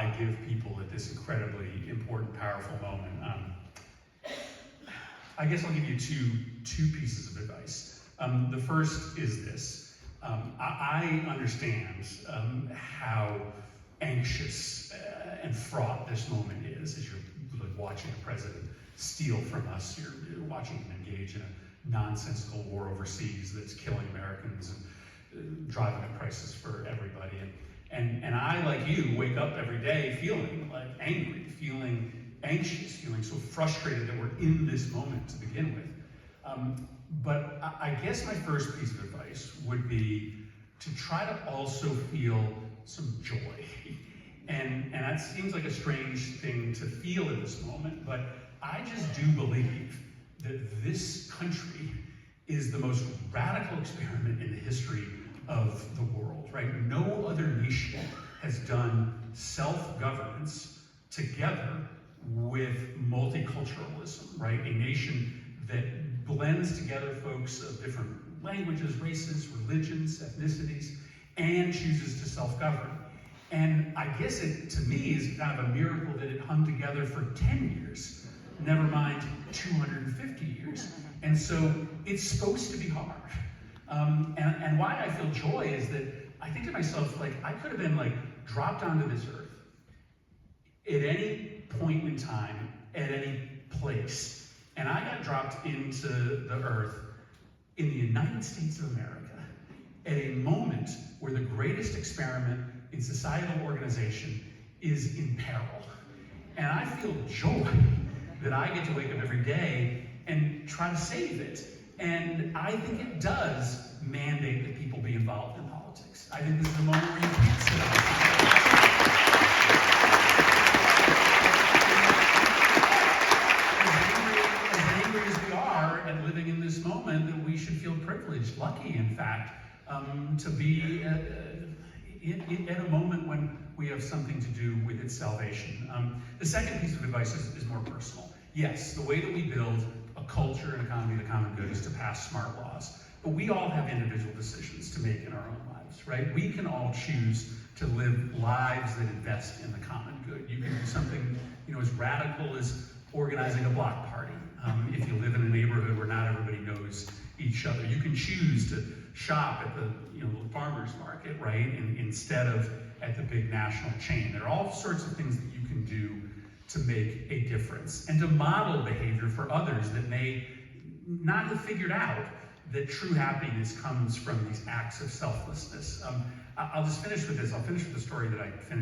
I give people at this incredibly important, powerful moment. I guess I'll give you two pieces of advice. The first is this. I understand how anxious and fraught this moment is as you're watching a president steal from us. You're watching him engage in a nonsensical war overseas that's killing Americans and driving a crisis for everybody. And I, like you, wake up every day feeling like angry, feeling anxious, feeling so frustrated that we're in this moment to begin with. But I guess my first piece of advice would be to try to also feel some joy. And that seems like a strange thing to feel in this moment, but I just do believe that this country is the most radical experiment in the history of the world, right? No other nation has done self-governance together with multiculturalism, right? A nation that blends together folks of different languages, races, religions, ethnicities, and chooses to self-govern. And I guess it, to me, is kind of a miracle that it hung together for 10 years, never mind 250 years. And so it's supposed to be hard. And why I feel joy is that I think to myself, like, I could have been like dropped onto this earth at any point in time, at any place. And I got dropped into the earth in the United States of America at a moment where the greatest experiment in societal organization is in peril. And I feel joy that I get to wake up every day and try to save it. And I think it does mandate that people be involved in politics. I think this is a moment where you can't sit on it. As angry as we are at living in this moment, that we should feel privileged, lucky, in fact, to be at a moment when we have something to do with its salvation. The second piece of advice is more personal. Yes, the way that we build a culture and economy of the common good is to pass smart laws. But we all have individual decisions to make in our own lives, right? We can all choose to live lives that invest in the common good. You can do something, as radical as organizing a block party. If you live in a neighborhood where not everybody knows each other, you can choose to shop at the little farmer's market, right? And instead of at the big national chain. There are all sorts of things that you can do to make a difference and to model behavior for others that may not have figured out that true happiness comes from these acts of selflessness. I'll just finish with this. I'll finish with the story that I finished.